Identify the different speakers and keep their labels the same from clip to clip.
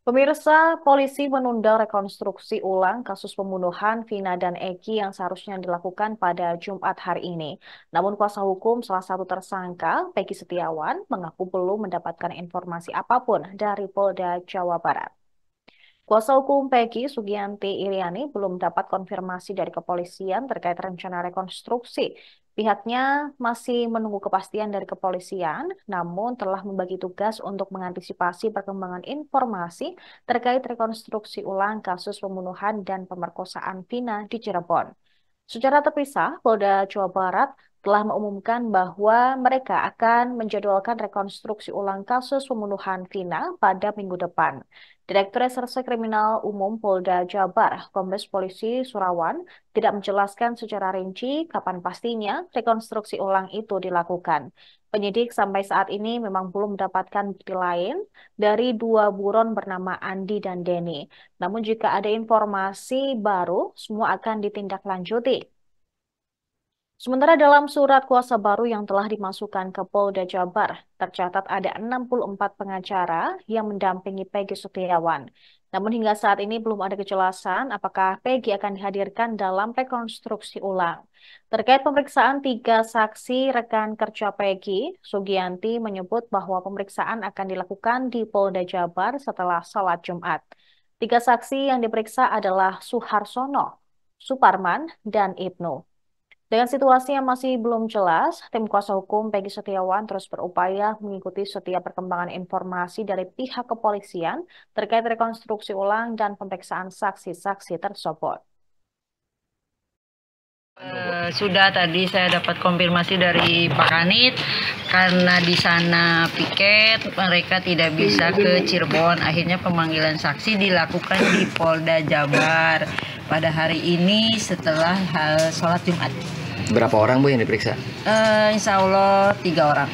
Speaker 1: Pemirsa, polisi menunda rekonstruksi ulang kasus pembunuhan Vina dan Eki yang seharusnya dilakukan pada Jumat hari ini. Namun kuasa hukum salah satu tersangka, Peggy Setiawan, mengaku belum mendapatkan informasi apapun dari Polda Jawa Barat. Kuasa hukum Peggy Sugianti Iriani belum dapat konfirmasi dari kepolisian terkait rencana rekonstruksi. Pihaknya masih menunggu kepastian dari kepolisian, namun telah membagi tugas untuk mengantisipasi perkembangan informasi terkait rekonstruksi ulang kasus pembunuhan dan pemerkosaan Vina di Cirebon. Secara terpisah, Polda Jawa Barat telah mengumumkan bahwa mereka akan menjadwalkan rekonstruksi ulang kasus pembunuhan Vina pada minggu depan. Direktur Reserse Kriminal Umum Polda Jabar, Kombes Polisi Surawan, tidak menjelaskan secara rinci kapan pastinya rekonstruksi ulang itu dilakukan. Penyidik sampai saat ini memang belum mendapatkan bukti lain dari dua buron bernama Andi dan Denny. Namun jika ada informasi baru, semua akan ditindaklanjuti. Sementara dalam surat kuasa baru yang telah dimasukkan ke Polda Jabar, tercatat ada 64 pengacara yang mendampingi Peggy Setiawan. Namun hingga saat ini belum ada kejelasan apakah Peggy akan dihadirkan dalam rekonstruksi ulang. Terkait pemeriksaan tiga saksi rekan kerja Peggy, Sugianti menyebut bahwa pemeriksaan akan dilakukan di Polda Jabar setelah sholat Jumat. Tiga saksi yang diperiksa adalah Suharsono, Suparman, dan Ibnu. Dengan situasi yang masih belum jelas, tim kuasa hukum Peggy Setiawan terus berupaya mengikuti setiap perkembangan informasi dari pihak kepolisian terkait rekonstruksi ulang dan pemeriksaan saksi-saksi tersebut.
Speaker 2: Sudah tadi saya dapat konfirmasi dari Pak Kanit karena di sana piket mereka tidak bisa ke Cirebon, akhirnya pemanggilan saksi dilakukan di Polda Jabar pada hari ini setelah sholat Jumat.
Speaker 3: Berapa orang Bu yang diperiksa?
Speaker 2: Insya Allah 3 orang.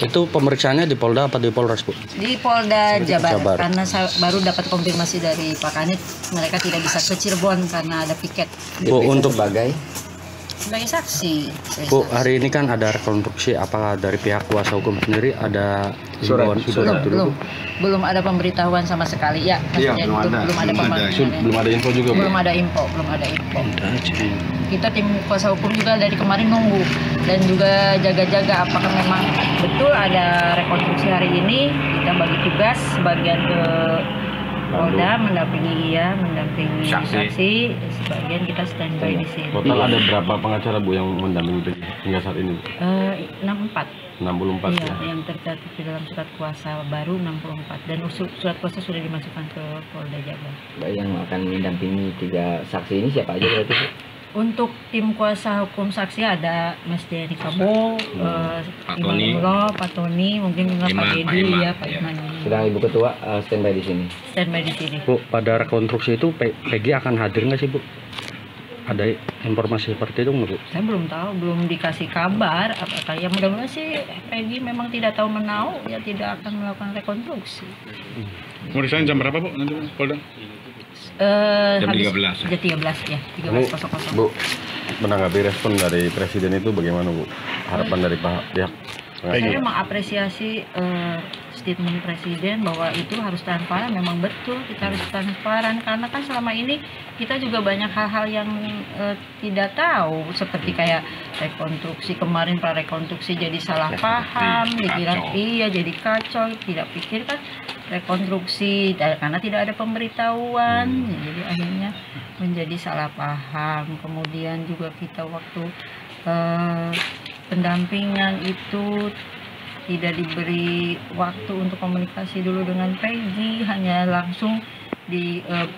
Speaker 4: Itu pemeriksaannya di Polda apa di Polres, Bu?
Speaker 2: Di Polda Jabar,
Speaker 4: Jabar.
Speaker 2: karena saya baru dapat konfirmasi dari Pak Kanit mereka tidak bisa ke Cirebon karena ada piket.
Speaker 4: Bu, untuk
Speaker 3: sebagai
Speaker 2: Sebagai saksi.
Speaker 4: Bu, hari ini kan ada rekonstruksi, apakah dari pihak kuasa hukum sendiri ada
Speaker 3: Surat
Speaker 2: belum, belum ada pemberitahuan sama sekali ya.
Speaker 5: Iya,
Speaker 2: maksudnya belum ada pemanggilan.
Speaker 5: belum ada info juga, Bu.
Speaker 2: Belum ada info. Kita tim kuasa hukum juga dari kemarin nunggu dan juga jaga-jaga apakah memang betul ada rekonstruksi hari ini. Kita bagi tugas sebagian ke Polda mendampingi saksi, sebagian kita standby di sini.
Speaker 5: Total ada berapa pengacara, Bu, yang mendampingi Peggy hingga saat ini?
Speaker 2: 64.
Speaker 5: 64
Speaker 2: Iya,
Speaker 5: ya.
Speaker 2: yang tercatat di dalam surat kuasa baru 64 dan surat kuasa sudah dimasukkan ke Polda Jabar.
Speaker 3: yang akan mendampingi 3 saksi ini siapa aja berarti Bu?
Speaker 2: Untuk tim kuasa hukum saksi ada Mas Denny Kabo,
Speaker 5: Pak
Speaker 2: Imam
Speaker 5: Tony.
Speaker 2: Nurul, Pak Tony, mungkin juga Pak
Speaker 5: Iman,
Speaker 2: Dedi
Speaker 5: Pak Iman,
Speaker 2: ya, Pak
Speaker 5: ya.
Speaker 2: Iman ini.
Speaker 3: Sedang Ibu Ketua standby di sini.
Speaker 2: Standby di sini.
Speaker 4: Bu, pada rekonstruksi itu Peggy akan hadir nggak sih, Bu? Ada informasi seperti itu nggak, Bu?
Speaker 2: Saya belum tahu, belum dikasih kabar. Apakah ya mudah-mudahan sih Peggy memang tidak tahu menau, ya tidak akan melakukan rekonstruksi.
Speaker 5: Pemeriksaan jam berapa, Bu? Nanti Polda? Jam
Speaker 2: Habis
Speaker 5: 13.
Speaker 2: Jam 13 ya, 13.00.
Speaker 5: Bu, menanggapi respon dari Presiden itu bagaimana, Bu? Harapan dari pihak
Speaker 2: Saya mengapresiasi statement Presiden bahwa itu harus transparan. Memang betul kita harus transparan karena kan selama ini kita juga banyak hal-hal yang tidak tahu, seperti kayak rekonstruksi kemarin, prarekonstruksi jadi salah paham, dikira iya jadi kacau, tidak pikir kan rekonstruksi karena tidak ada pemberitahuan, jadi akhirnya menjadi salah paham. Kemudian juga kita waktu pendampingan itu tidak diberi waktu untuk komunikasi dulu dengan Peggy, hanya langsung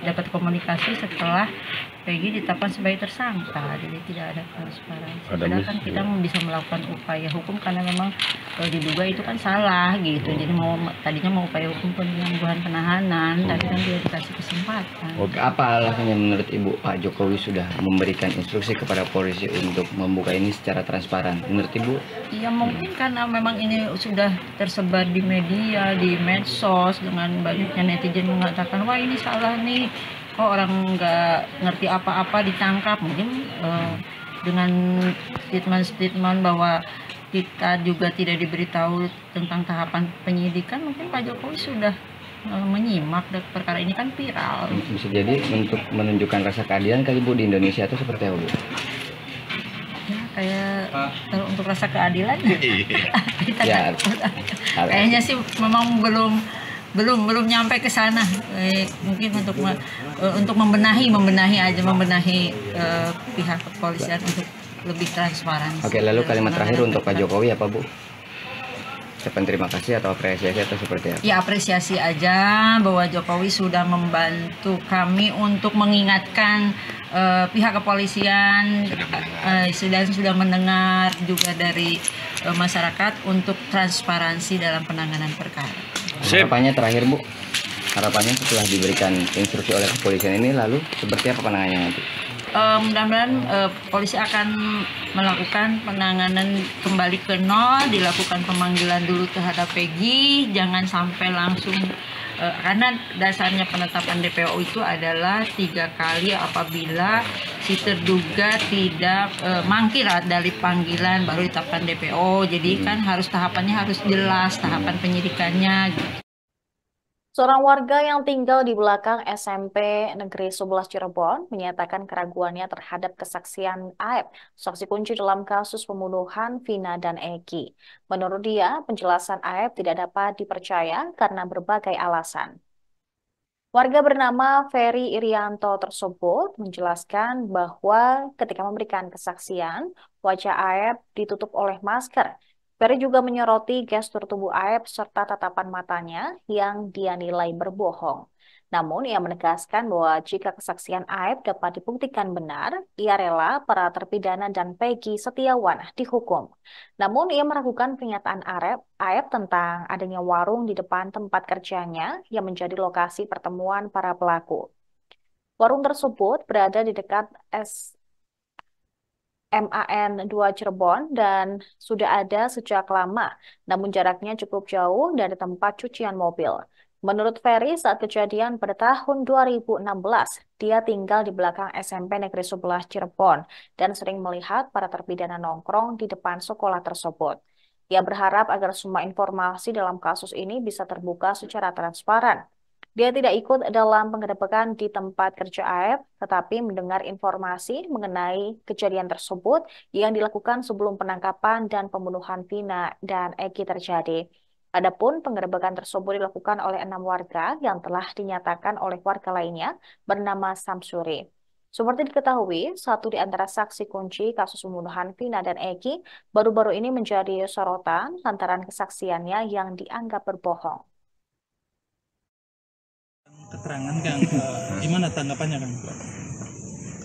Speaker 2: dapat komunikasi setelah Peggy ditetapkan sebagai tersangka, jadi tidak ada transparansi. Padahal kan kita bisa melakukan upaya hukum karena memang diduga itu kan salah gitu. Jadi tadinya mau upaya hukum penangguhan penahanan, tapi kan tidak dikasih kesempatan.
Speaker 3: Oke, apa alasannya menurut Ibu Pak Jokowi sudah memberikan instruksi kepada polisi untuk membuka ini secara transparan? Menurut Ibu?
Speaker 2: Ya mungkin karena memang ini sudah tersebar di media, di medsos, dengan banyaknya netizen mengatakan wah ini salah nih, kok orang nggak ngerti apa-apa ditangkap. Mungkin dengan statement-statement bahwa kita juga tidak diberitahu tentang tahapan penyidikan, mungkin Pak Jokowi sudah menyimak perkara ini kan viral.
Speaker 3: Bisa jadi untuk menunjukkan rasa keadilan kali Bu di Indonesia itu seperti apa Bu?
Speaker 2: Ya kayak kalau untuk rasa keadilan kita
Speaker 3: Ya,
Speaker 2: kayaknya sih memang belum nyampe ke sana. Mungkin untuk membenahi pihak kepolisian untuk lebih transparan.
Speaker 3: Oke, lalu kalimat terakhir untuk Pak Jokowi apa Bu? Ucapan terima kasih atau apresiasi atau seperti apa?
Speaker 2: Ya apresiasi aja bahwa Jokowi sudah membantu kami untuk mengingatkan pihak kepolisian sudah mendengar juga dari masyarakat untuk transparansi dalam penanganan perkara.
Speaker 3: Harapannya terakhir Bu, harapannya setelah diberikan instruksi oleh kepolisian ini lalu seperti apa penanganannya nanti?
Speaker 2: Mudah-mudahan polisi akan melakukan penanganan kembali ke nol, dilakukan pemanggilan dulu terhadap Peggy, jangan sampai langsung karena dasarnya penetapan DPO itu adalah 3 kali apabila si terduga tidak mangkir dari panggilan baru ditetapkan DPO. Jadi kan tahapannya harus jelas, tahapan penyidikannya.
Speaker 1: Seorang warga yang tinggal di belakang SMP Negeri 11 Cirebon menyatakan keraguannya terhadap kesaksian Aep, saksi kunci dalam kasus pembunuhan Vina dan Eki. Menurut dia, penjelasan Aep tidak dapat dipercaya karena berbagai alasan. Warga bernama Ferry Irianto tersebut menjelaskan bahwa ketika memberikan kesaksian, wajah Aep ditutup oleh masker. Ferry juga menyoroti gestur tubuh Aep serta tatapan matanya yang dia nilai berbohong. Namun ia menegaskan bahwa jika kesaksian Aep dapat dibuktikan benar, ia rela para terpidana dan Peggy Setiawan dihukum. Namun ia meragukan pernyataan Aep tentang adanya warung di depan tempat kerjanya yang menjadi lokasi pertemuan para pelaku. Warung tersebut berada di dekat MAN 2 Cirebon dan sudah ada sejak lama, namun jaraknya cukup jauh dari tempat cucian mobil. Menurut Ferry, saat kejadian pada tahun 2016, dia tinggal di belakang SMP Negeri 11 Cirebon dan sering melihat para terpidana nongkrong di depan sekolah tersebut. Ia berharap agar semua informasi dalam kasus ini bisa terbuka secara transparan. Dia tidak ikut dalam penggerebekan di tempat kerja Aep, tetapi mendengar informasi mengenai kejadian tersebut yang dilakukan sebelum penangkapan dan pembunuhan Vina dan Eki terjadi. Adapun penggerebekan tersebut dilakukan oleh 6 warga yang telah dinyatakan oleh warga lainnya bernama Samsuri. Seperti diketahui, satu di antara saksi kunci kasus pembunuhan Vina dan Eki baru-baru ini menjadi sorotan lantaran kesaksiannya yang dianggap berbohong.
Speaker 6: Keterangan Kang, gimana tanggapannya Kang?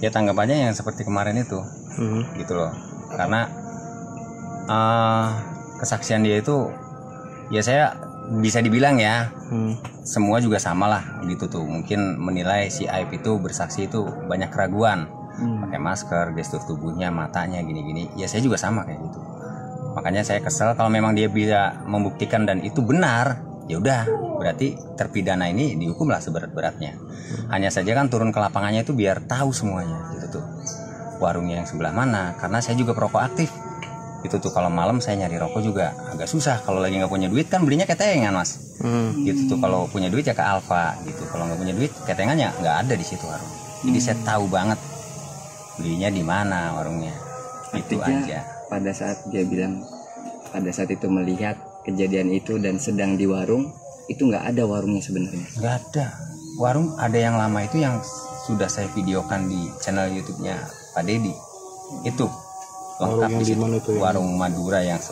Speaker 7: Ya tanggapannya yang seperti kemarin itu, gitu loh. Karena kesaksian dia itu, ya saya bisa dibilang ya, semua juga sama lah gitu tuh. Mungkin menilai si Aep itu bersaksi itu banyak keraguan, pakai masker, gestur tubuhnya, matanya gini-gini. Ya saya juga sama kayak gitu. Makanya saya kesel kalau memang dia bisa membuktikan dan itu benar. Ya udah, berarti terpidana ini dihukumlah seberat-beratnya. Hanya saja kan turun ke lapangannya itu biar tahu semuanya gitu tuh. Warungnya yang sebelah mana, karena saya juga perokok aktif. Itu tuh kalau malam saya nyari rokok juga agak susah. Kalau lagi nggak punya duit kan belinya ketengan Mas. Gitu tuh, kalau punya duit ya ke Alfa gitu. Kalau nggak punya duit ketengannya nggak ada di situ warung. Jadi saya tahu banget belinya di mana warungnya. Itu aja.
Speaker 3: Pada saat dia bilang pada saat itu melihat kejadian itu dan sedang di warung, itu nggak ada warungnya sebenarnya.
Speaker 7: Nggak ada. Warung ada yang lama itu yang sudah saya videokan di channel YouTube-nya Pak Dedi. Itu lengkap di situ. Warung Madura yang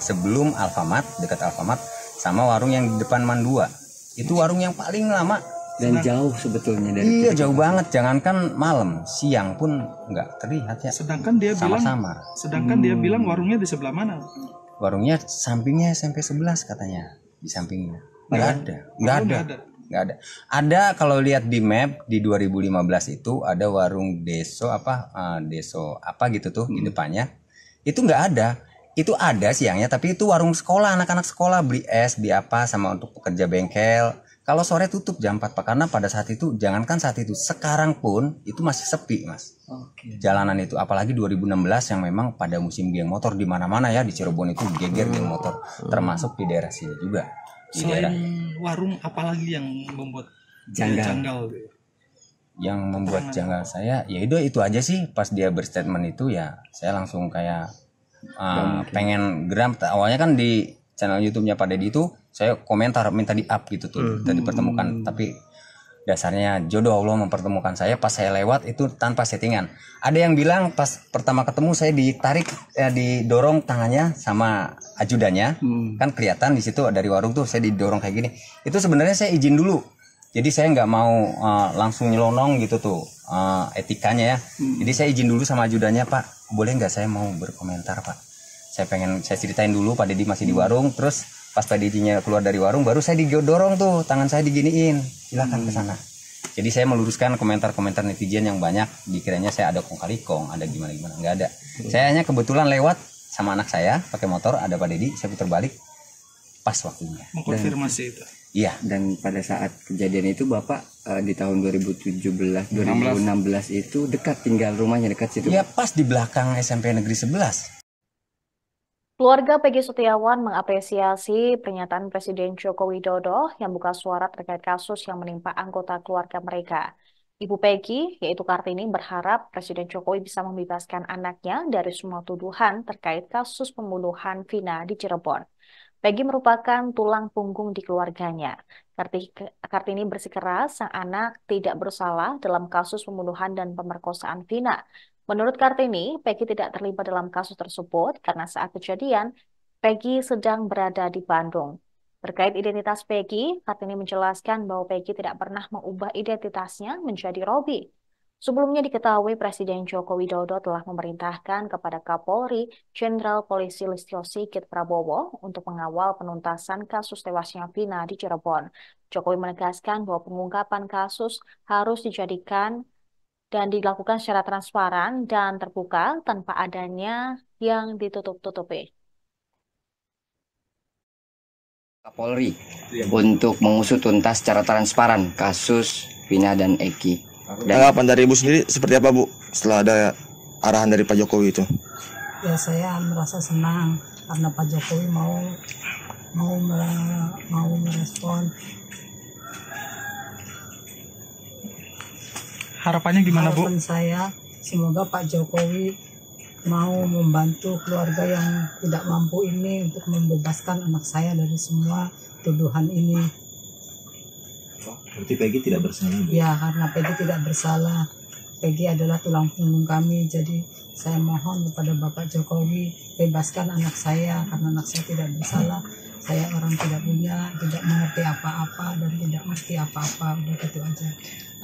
Speaker 7: sebelum Alfamart, dekat Alfamart, sama warung yang di depan Mandua. Itu warung yang paling lama
Speaker 3: dan jauh sebetulnya dari.
Speaker 7: Iya, jauh banget. Jangankan malam, siang pun nggak terlihat ya.
Speaker 6: Sedangkan dia
Speaker 7: sama-sama.
Speaker 6: Dia bilang warungnya di sebelah mana?
Speaker 7: Warungnya sampingnya SMP 11 katanya, di sampingnya. Nggak ada. Ada kalau lihat di map di 2015 itu ada warung Deso apa gitu tuh di depannya. Itu nggak ada. Itu ada siangnya, tapi itu warung sekolah, anak-anak sekolah beli es, beli apa sama untuk pekerja bengkel. Kalau sore tutup jam 4 Pak, karena pada saat itu, jangankan saat itu, sekarang pun itu masih sepi Mas. Jalanan itu, apalagi 2016 yang memang pada musim geng motor di mana-mana ya, di Cirebon itu geger geng motor, termasuk di daerah sini juga.
Speaker 6: Selain warung, apalagi yang membuat janggal?
Speaker 7: Yang membuat janggal saya, ya itu aja sih. Pas dia berstatement itu ya, saya langsung kayak pengen geram. Awalnya kan di channel YouTube-nya Pak Deddy itu saya komentar minta di-up gitu tuh, dan dipertemukan. Tapi dasarnya jodoh Allah mempertemukan saya pas saya lewat itu tanpa settingan. Ada yang bilang pas pertama ketemu saya ditarik, didorong tangannya sama ajudannya, kan kelihatan di situ dari warung tuh saya didorong kayak gini. Itu sebenarnya saya izin dulu. Jadi saya nggak mau langsung nyelonong gitu tuh etikanya ya. Jadi saya izin dulu sama ajudannya, Pak, boleh nggak saya mau berkomentar, Pak? Saya ceritain dulu Pak Deddy masih di warung, terus pas Pak Deddy-nya keluar dari warung baru saya didorong tuh, tangan saya diginiin, silakan ke sana. Jadi saya meluruskan komentar-komentar netizen yang banyak, dikiranya saya ada kong kali kong, ada gimana-gimana, nggak ada. Saya hanya kebetulan lewat sama anak saya pakai motor, ada Pak Deddy, saya putar balik pas waktunya.
Speaker 6: Mengkonfirmasi itu.
Speaker 3: Iya. Dan pada saat kejadian itu Bapak di tahun 2016 itu dekat, tinggal rumahnya dekat situ.
Speaker 7: Iya, pas di belakang SMP Negeri 11.
Speaker 1: Keluarga Peggy Setiawan mengapresiasi pernyataan Presiden Joko Widodo yang buka suara terkait kasus yang menimpa anggota keluarga mereka. Ibu Peggy, yaitu Kartini, berharap Presiden Jokowi bisa membebaskan anaknya dari semua tuduhan terkait kasus pembunuhan Vina di Cirebon. Peggy merupakan tulang punggung di keluarganya. Kartini bersikeras sang anak tidak bersalah dalam kasus pembunuhan dan pemerkosaan Vina. Menurut Kartini, Peggy tidak terlibat dalam kasus tersebut karena saat kejadian, Peggy sedang berada di Bandung. Terkait identitas Peggy, Kartini menjelaskan bahwa Peggy tidak pernah mengubah identitasnya menjadi Robi. Sebelumnya diketahui Presiden Joko Widodo telah memerintahkan kepada Kapolri Jenderal Polisi Listio Sigit Prabowo untuk mengawal penuntasan kasus tewasnya Vina di Cirebon. Jokowi menegaskan bahwa pengungkapan kasus harus dijadikan dan dilakukan secara transparan dan terbuka tanpa adanya yang ditutup-tutupi.
Speaker 3: Kapolri untuk mengusut tuntas secara transparan kasus Vina dan Eki.
Speaker 8: Tanggapan dari Ibu sendiri seperti apa, Bu, setelah ada arahan dari Pak Jokowi itu?
Speaker 9: Ya, saya merasa senang karena Pak Jokowi mau merespon.
Speaker 6: Harapannya gimana, Bu?
Speaker 9: Harapan saya semoga Pak Jokowi mau membantu keluarga yang tidak mampu ini untuk membebaskan anak saya dari semua tuduhan ini.
Speaker 10: Berarti Peggy tidak bersalah?
Speaker 9: Ya, karena Peggy tidak bersalah. Peggy adalah tulang punggung kami, jadi saya mohon kepada Bapak Jokowi bebaskan anak saya karena anak saya tidak bersalah. Saya orang tidak punya, tidak mengerti apa-apa dan tidak mengerti apa-apa, udah gitu aja.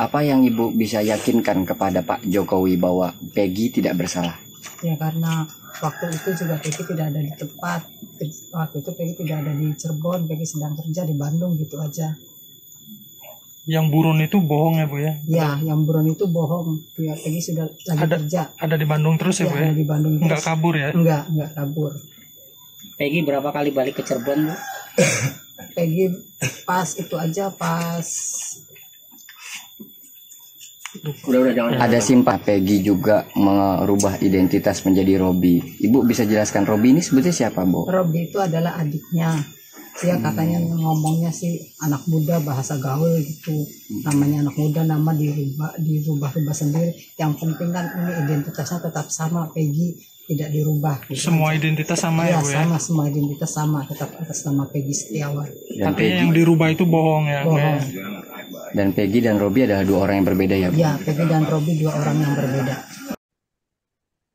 Speaker 3: Apa yang Ibu bisa yakinkan kepada Pak Jokowi bahwa Peggy tidak bersalah?
Speaker 9: Ya, karena waktu itu juga Peggy tidak ada di tempat. Waktu itu Peggy tidak ada di Cirebon, Peggy sedang kerja di Bandung, gitu aja.
Speaker 6: Yang buron itu bohong ya, Bu ya?
Speaker 9: Ya, yang buron itu bohong. Ya, Peggy sudah lagi kerja.
Speaker 6: Ada di Bandung terus ya, Bu ya?
Speaker 9: Ada di Bandung terus.
Speaker 6: Enggak kabur ya?
Speaker 9: Enggak kabur.
Speaker 11: Peggy berapa kali balik ke Cirebon, Bu?
Speaker 9: Peggy pas itu aja, pas
Speaker 3: ada simpah Peggy juga merubah identitas menjadi Robi. Ibu bisa jelaskan Robi ini sebetulnya siapa, Bu?
Speaker 9: Robi itu adalah adiknya. Dia katanya ngomongnya sih anak muda, bahasa gaul gitu. Namanya anak muda, nama dirubah-rubah sendiri. Yang penting kan ini identitasnya tetap sama, Peggy tidak dirubah. Gitu.
Speaker 6: Semua identitas sama ya, Bu ya?
Speaker 9: Sama, semua identitas sama, tetap atas nama Peggy Setiawan.
Speaker 6: Tapi yang dirubah itu bohong ya?
Speaker 9: Bohong.
Speaker 3: Dan Peggy dan Robi adalah dua orang yang berbeda ya, Bu?
Speaker 9: Ya, Peggy dan Robi dua orang yang berbeda.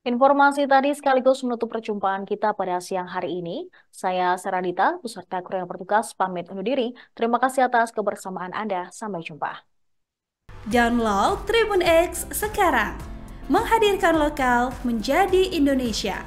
Speaker 1: Informasi tadi sekaligus menutup perjumpaan kita pada siang hari ini. Saya Seradita, beserta kru yang bertugas pamit undur diri. Terima kasih atas kebersamaan Anda. Sampai jumpa.
Speaker 12: Download Tribun X sekarang. Menghadirkan lokal menjadi Indonesia.